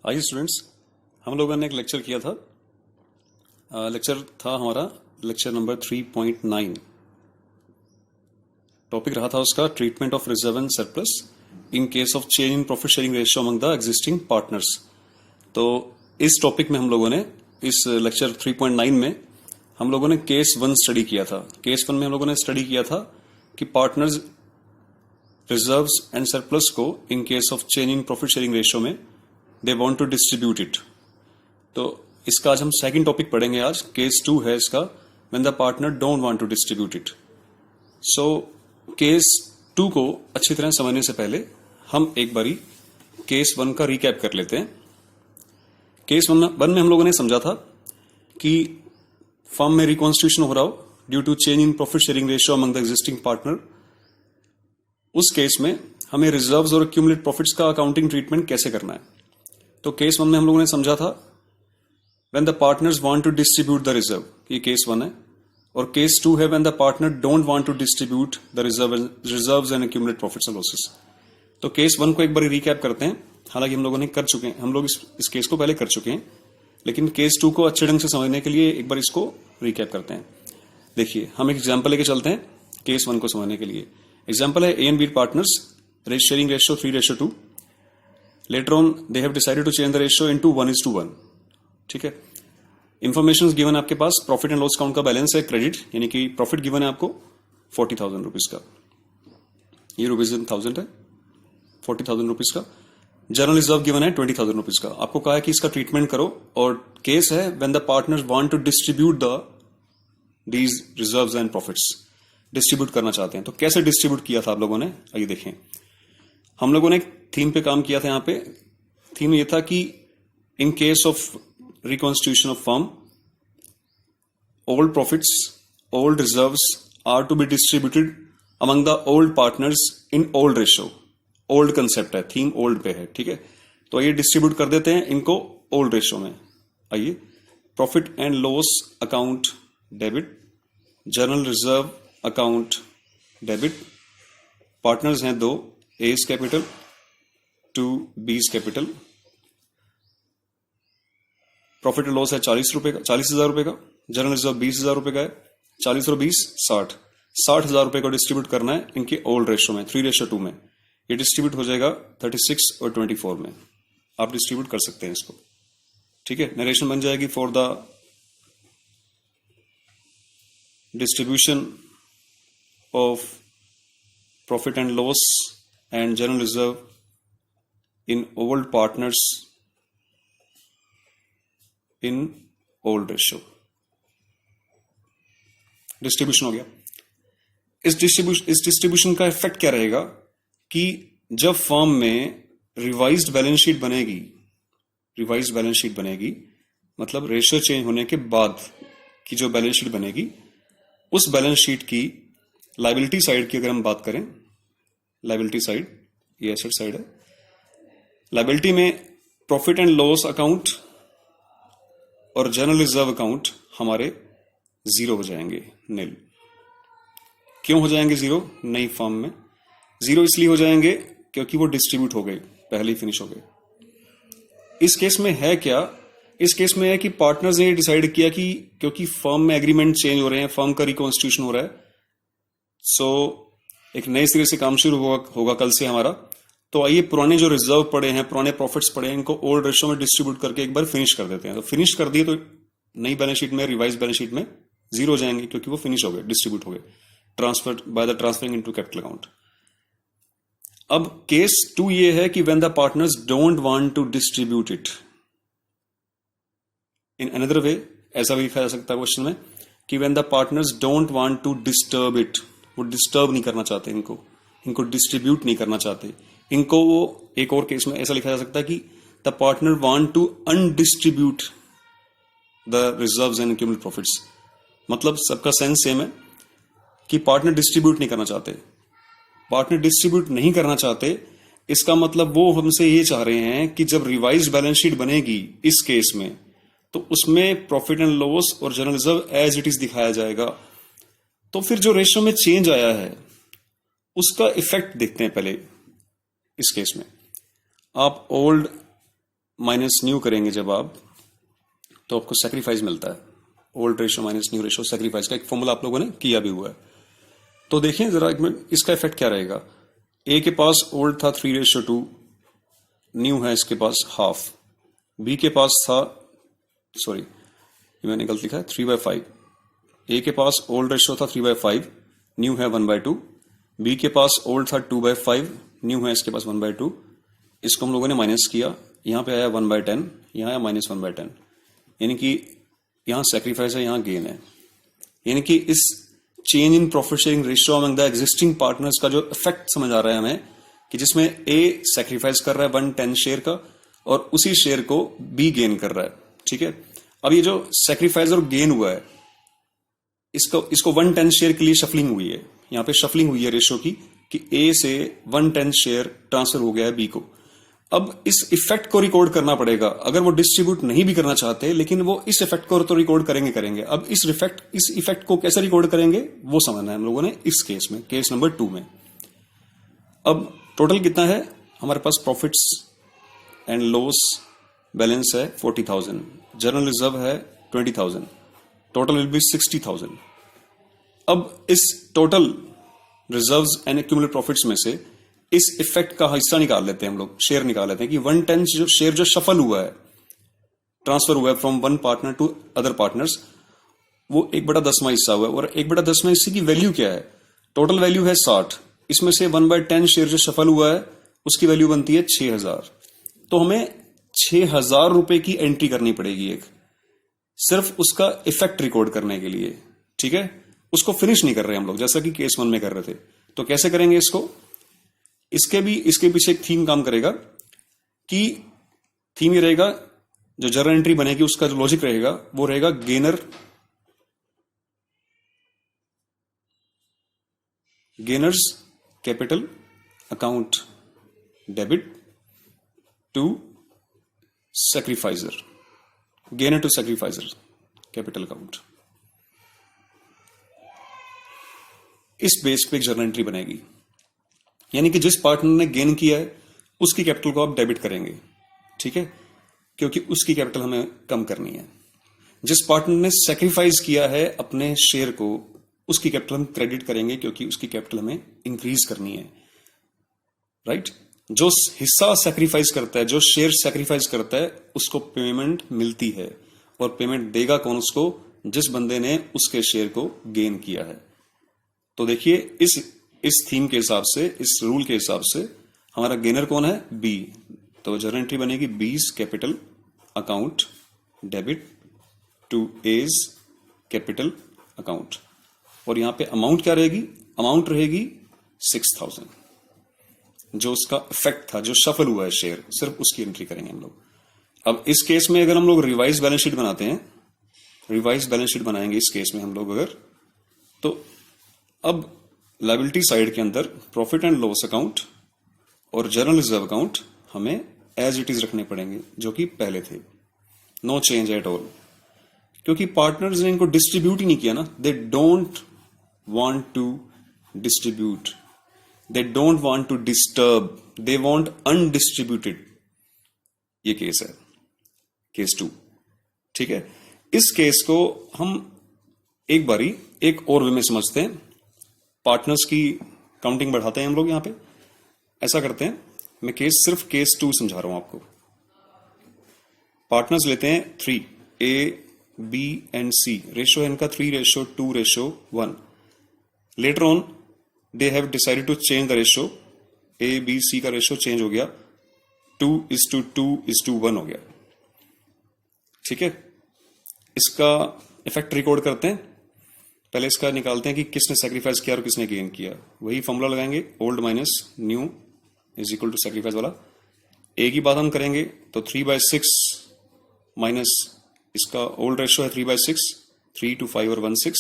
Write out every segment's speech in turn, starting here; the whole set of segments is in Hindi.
आइए स्टूडेंट्स, हम लोगों ने एक लेक्चर किया था। लेक्चर था हमारा लेक्चर नंबर 3.9। टॉपिक रहा था उसका treatment of reserve and surplus in case of change in profit sharing ratio among the existing partners. तो इस टॉपिक में हम लोगों ने इस लेक्चर 3.9 में हम लोगों ने केस 1 स्टडी किया था। केस 1 में हम लोगों ने स्टडी किया था कि पार्टनर्स रिजर्व्स एंड सरप्लस को in case of change in profit sharing ratio में they want to distribute it. तो इसका आज हम सेकंड टॉपिक पढ़ेंगे। आज केस 2 है इसका, when the partner don't want to distribute it. So case 2 को अच्छी तरह समझने से पहले हम एक बारी केस 1 का रिकैप कर लेते हैं। केस 1 में हम लोगों ने समझा था कि फर्म में रिकॉन्स्टिट्यूशन हो रहा हो due to change in profit sharing ratio among the existing partner. उस केस में हमें रिजर्व्स और एक्यूमुलेट प्रॉफिट्स का अकाउंटिंग ट्रीटमेंट कैसे करना है। तो केस 1 में हम लोगों ने समझा था when the partners want to distribute the reserve, ये केस 1 है। और केस 2 है when the partner don't want to distribute the reserves and accumulate profits and losses. तो केस 1 को एक बार रिकैप करते हैं। हालांकि हम लोगों ने कर चुके हैं, हम लोग इस केस को पहले कर चुके हैं, लेकिन केस 2 को अच्छे ढंग से समझने के लिए एक बार इसको रिकैप करते हैं। देखिए, हम एक एग्जाम्पल लेके चलते हैं केस 1 को समझने के लिए। एग्जाम्पल है A and B partners, sharing ratio 3:2। Later on, they have decided to change the ratio into 1:1. ठीक है। इंफॉर्मेशन गिवन आपके पास, प्रॉफिट एंड लॉस अकाउंट का बैलेंस है क्रेडिट, यानी कि प्रॉफिट गिवन है आपको 40,000 रुपीज का, ये रुपीज इन 1000 है, 40,000 रुपीज का। जनरल रिजर्व गिवन है 20,000 रुपीज का। आपको कहा है कि इसका ट्रीटमेंट करो, और केस है when the partners want to distribute these reserves and profits, distribute करना चाहते हैं। तो कैसे डिस्ट्रीब्यूट किया था आप लोगों ने, आइए देखें। हम लोगों ने थीम पे काम किया था। यहां पे थीम ये था कि in case of reconstitution of firm, old profits, old reserves are to be distributed among the old partners in old ratio. Old concept है, थीम ओल्ड पे है, ठीक है। तो आइए डिस्ट्रीब्यूट कर देते हैं इनको ओल्ड रेशियो में। आइए, profit and loss account debit, general reserve account debit. Partners हैं 2, A is capital to B is capital. Profit and loss है 40,000 रुपए का। जनरल रिजर्व 20,000 रुपए का है। 40 और 20 60,000 रुपए को डिस्ट्रीब्यूट करना है इनके ओल्ड रेशियो में 3:2 में। ये डिस्ट्रीब्यूट हो जाएगा 36 और 24 में। आप डिस्ट्रीब्यूट कर सकते हैं इसको, ठीक है। नरेशन बन जाएगी for the distribution of profit and loss and general reserve in old partners in old ratio। Distribution हो गया। इस डिस्ट्रीब्यूशन का इफेक्ट क्या रहेगा कि जब फर्म में रिवाइज्ड बैलेंस शीट बनेगी, मतलब रेशियो चेंज होने के बाद की जो बैलेंस शीट बनेगी, उस बैलेंस शीट की लायबिलिटी साइड की अगर हम बात करें, लायबिलिटी साइड, ये एसेट साइड है। लायबिलिटी में प्रॉफिट एंड लॉस अकाउंट और जनरल रिजर्व अकाउंट हमारे 0 हो जाएंगे, नील। क्यों हो जाएंगे 0 नई फर्म में? 0 इसलिए हो जाएंगे क्योंकि वो डिस्ट्रीब्यूट हो गए, पहले ही फिनिश हो गए। इस केस में है क्या? इस केस में है कि पार्टनर्स ने डिसाइड किया कि क्योंकि फर्म में एग्रीमेंट चेंज हो रहे हैं, फर्म का रिकॉन्स्टिट्यूशन हो रहा है, सो एक नए सिरे से काम शुरू होगा कल से हमारा। तो आइए पुराने जो रिजर्व पड़े हैं, पुराने प्रॉफिट्स पड़े हैं, इनको ओल्ड रेशियो में डिस्ट्रीब्यूट करके एक बार फिनिश कर देते हैं। तो फिनिश कर दिए तो नई बैलेंस शीट में, रिवाइज बैलेंस शीट में 0 हो जाएंगे क्योंकि वो फिनिश हो गए, डिस्ट्रीब्यूट हो गए, transfer by the transferring into capital account. अब केस 2 ये है कि when the partners don't want to distribute it in another way. ऐसा भी लिखा जा सकता है क्वेश्चन में कि when the partners don't want to disturb it, वो डिस्टर्ब नहीं करना चाहते, इनको डिस्ट्रीब्यूट नहीं करना चाहते इनको। वो एक और केस में ऐसा लिखा जा सकता है कि the partner want to undistribute the reserves and accumulate profits. मतलब सबका सेंस सेम है कि पार्टनर डिस्ट्रीब्यूट नहीं करना चाहते। पार्टनर डिस्ट्रीब्यूट नहीं करना चाहते, इसका मतलब वो हमसे ये चाह रहे हैं कि जब रिवाइज्ड बैलेंस शीट बनेगी इस केस में, तो उसमें प्रॉफिट एंड लॉस और general reserve as it is दिखाया जाएगा। तो फिर जो रेशियो में चेंज आया है उसका इफेक्ट देखते हैं पहले। इस केस में आप ओल्ड माइनस न्यू करेंगे जब आप, तो आपको सेक्रीफाइस मिलता है। Old ratio minus new ratio sacrifice का एक फॉर्मूला आप लोगों ने किया भी हुआ है। तो देखिए जरा एक मिनट, इसका इफेक्ट क्या रहेगा। ए के पास ओल्ड था 3:2, न्यू है इसके पास हाफ। बी के पास था, सॉरी ये मैंने गलत लिखा है, 3/5। ए के पास ओल्ड रेशो था 3/5, न्यू है 1/2। बी के पास ओल्ड था 2/5, न्यू है इसके पास 1/2। इसको हम लोगों ने माइनस किया, यहां पे आया 1/10, यहां आया -1/10, यानी कि यहां सेक्रीफाइस है, यहां गेन है। यानी कि इस change in profit sharing ratio among the existing partners का जो इफेक्ट समझ आ रहा है हमें, कि जिसमें ए सेक्रीफाइस कर रहा है 1/10 शेयर का और उसी शेयर को बी गेन कर रहा है। ठीक है, अब ये जो सेक्रीफाइस और गेन हुआ है, इसको 1/10 शेयर के लिए शफलिंग हुई है, यहां पे शफलिंग हुई है रेशो की, कि ए से 1/10 शेयर ट्रांसफर हो गया है बी को। अब इस इफेक्ट को रिकॉर्ड करना पड़ेगा, अगर वो डिस्ट्रीब्यूट नहीं भी करना चाहते, लेकिन वो इस इफेक्ट को तो रिकॉर्ड करेंगे। अब इस इफेक्ट को कैसे रिकॉर्ड करेंगे वो समझना है हम लोगों ने इस केस में, केस नंबर 2 में। अब टोटल कितना है हमारे पास, प्रॉफिट्स एंड लॉस बैलेंस है 40,000, जनरल रिजर्व है 20,000, टोटल विल बी 60,000। अब इस total reserves and accumulated profits में से इस इफेक्ट का हिस्सा निकाल लेते हैं हम लोग, शेयर निकाल लेते हैं कि 1/10 जो शेयर जो शफल हुआ है, ट्रांसफर हुआ है from one partner to other partners, वो 1/10वां हिस्सा हुआ है। और 1/10वां हिस्से की वैल्यू क्या है, टोटल वैल्यू है 60, इसमें से 1/10 शेयर जो सफल हुआ है उसकी वैल्यू बनती है 6,000। तो हमें 6,000 रुपए की एंट्री करनी पड़ेगी एक, सिर्फ उसका इफेक्ट रिकॉर्ड करने के लिए। ठीक है, उसको फिनिश नहीं कर रहे हम लोग, जैसा कि केस 1 में कर रहे थे। तो कैसे करेंगे इसको, इसके पीछे एक थीम काम करेगा, कि थीम ये रहेगा, जो जर्नल एंट्री बनेगी उसका जो लॉजिक रहेगा वो रहेगा gainers capital account debit to sacrificer, gainer to sacrificer capital account. इस बेस पे एक जर्नल एंट्री बनेगी, यानी कि जिस पार्टनर ने गेन किया है उसकी कैपिटल को आप डेबिट करेंगे। ठीक है, क्योंकि उसकी कैपिटल हमें कम करनी है। जिस पार्टनर ने सेक्रीफाइस किया है अपने शेयर को, उसकी कैपिटल हम क्रेडिट करेंगे, क्योंकि उसकी कैपिटल हमें इंक्रीज करनी है। राइट, जो हिस्सा सेक्रीफाइस करता है, जो शेयर सेक्रीफाइस करता है, उसको पेमेंट मिलती है। और पेमेंट देगा कौन उसको, जिस बंदे ने उसके शेयर को गेन किया है। तो देखिए इस थीम के हिसाब से, इस रूल के हिसाब से हमारा गेनर कौन है, बी। तो जर्नल एंट्री बनेगी B's capital account debit to A's capital account. और यहां पे अमाउंट क्या रहेगी, अमाउंट रहेगी 6,000, जो उसका इफेक्ट था, जो सफल हुआ है शेयर, सिर्फ उसकी एंट्री करेंगे हम लोग। अब इस केस में अगर हम लोग रिवाइज बैलेंस शीट बनाते हैं, रिवाइज बैलेंस शीट बनाएंगे इस केस में हम लोग अगर, तो अब लायबिलिटी साइड के अंदर प्रॉफिट एंड लॉस अकाउंट और जनरल रिजर्व अकाउंट हमें एज इट इज रखने पड़ेंगे, जो कि पहले थे, नो चेंज एट ऑल। क्योंकि पार्टनर्स ने इनको डिस्ट्रीब्यूट ही नहीं किया ना, they don't want to distribute, they don't want to disturb, they want undistributed. ये केस है, केस 2। ठीक है, इस केस को हम एक बारी एक और वे में समझते हैं। पार्टनर्स की काउंटिंग बढ़ाते हैं हम लोग यहां पे। ऐसा करते हैं, मैं सिर्फ केस 2 समझा रहा हूं आपको। पार्टनर्स लेते हैं 3, A B and C, ratio है इनका 3:2:1। Later on they have decided to change the ratio, A B C का रेशो चेंज हो गया, 2:2:1 हो गया। ठीक है, इसका इफेक्ट रिकॉर्ड करते हैं। पहले इसका निकालते हैं कि किसने सैक्रिफाइस किया और किसने गेन किया। वही फॉर्मूला लगाएंगे, old minus new is equal to sacrifice वाला। ए की बात हम करेंगे तो 3/6 माइनस इसका ओल्ड रेशो है 3/6, 3 to 5 और 1 6,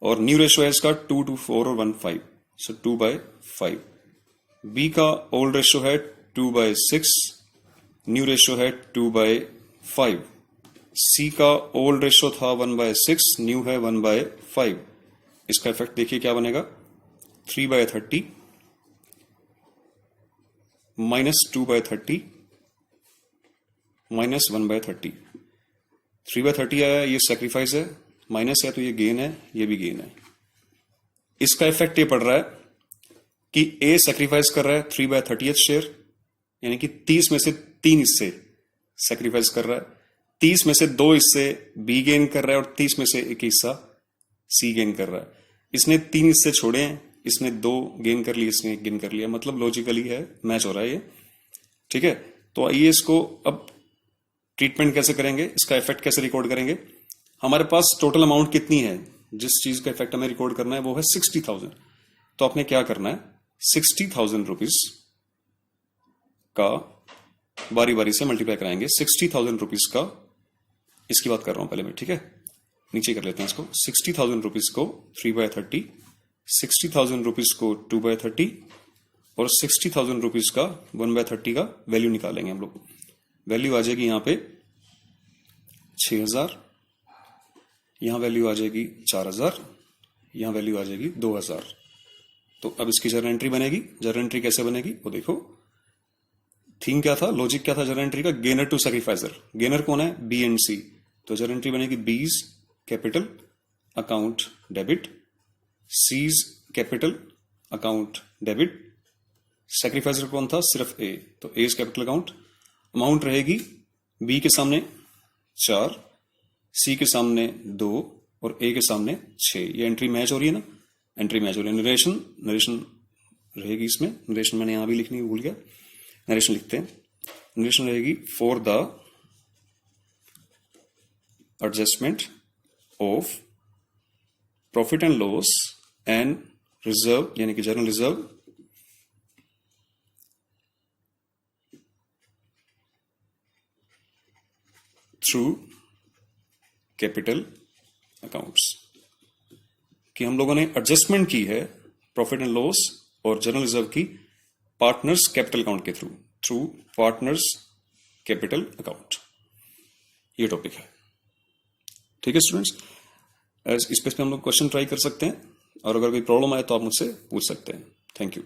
और न्यू रेशो है इसका 2 to 4 और 1 5, सो 2/5। बी का ओल्ड रेशो है 2/6, न्यू रेशो है 2/5। सी का ओल्ड रेशो था 1/6, न्यू है 1/5। इसका इफेक्ट देखिए क्या बनेगा, 3/30 माइनस 2/30 माइनस 1/30, 3/30 आया, ये सेक्रीफाइस है, माइनस है तो ये गेन है, ये भी गेन है। इसका इफेक्ट ये पड़ रहा है कि ए सेक्रीफाइस कर रहा है 3/30 शेयर, यानी कि 30 में से 3 हिस्से सेक्रीफाइस कर रहा है, 30 में से 2 हिस्से बी गेन कर रहा है और 30 में से 1 हिस्सा सी गेन कर रहा है। इसने 3 हिस्से छोड़े हैं, इसने 2 गेन कर लिए, इसने 1 गेन कर लिया, मतलब लॉजिकली है, मैच हो रहा है ये। ठीक है, तो आइए इसको अब ट्रीटमेंट कैसे करेंगे, इसका इफेक्ट कैसे रिकॉर्ड करेंगे। हमारे पास टोटल अमाउंट कितनी है, जिस चीज का इफेक्ट हमें रिकॉर्ड करना है वो है 60,000। तो आपने क्या करना है, 60,000 रुपीज का बारी बारी से मल्टीप्लाई कराएंगे। 60,000 रुपीज का, इसकी बात कर रहा हूं पहले मैं, ठीक है, नीचे कर लेते हैं इसको। 60,000 रुपीज को 3/30, 60,000 रुपीज को 2/30 और 60,000 रुपीज का 1/30 का वैल्यू निकालेंगे हम लोग। वैल्यू आ जाएगी यहां पे 6,000, यहां वैल्यू आ जाएगी 4,000, यहां वैल्यू आ जाएगी 2,000। तो अब इसकी जर्नल एंट्री बनेगी। जर्नल एंट्री कैसे बनेगी वो देखो। थीम क्या था, लॉजिक क्या था जर्नल एंट्री का, गेनर टू सैक्रिफाइसर। गेनर कौन है, बी एंड सी। तो जर्नल एंट्री बनेगी B's capital account debit, C's capital account debit. Sacrificer कौन था, सिर्फ ए, तो ए कैपिटल अकाउंट। अमाउंट रहेगी बी के सामने 4, सी के सामने 2 और ए के सामने 6। ये एंट्री मैच हो रही है ना, एंट्री मैच हो रही है। नरेशन रहेगी इसमें, नरेशन मैंने यहां भी लिखनी भूल गया, नरेशन लिखते हैं। नरेशन रहेगी for the adjustment of profit and loss and reserve, यानी कि general reserve through capital accounts, कि हम लोगों ने एडजस्टमेंट की है प्रॉफिट एंड लॉस और जनरल रिजर्व की पार्टनर्स कैपिटल अकाउंट के थ्रू पार्टनर्स कैपिटल अकाउंट। ये टॉपिक है, ठीक है स्टूडेंट्स। इस पे हम लोग क्वेश्चन ट्राई कर सकते हैं और अगर कोई प्रॉब्लम आए तो आप मुझसे पूछ सकते हैं। Thank you.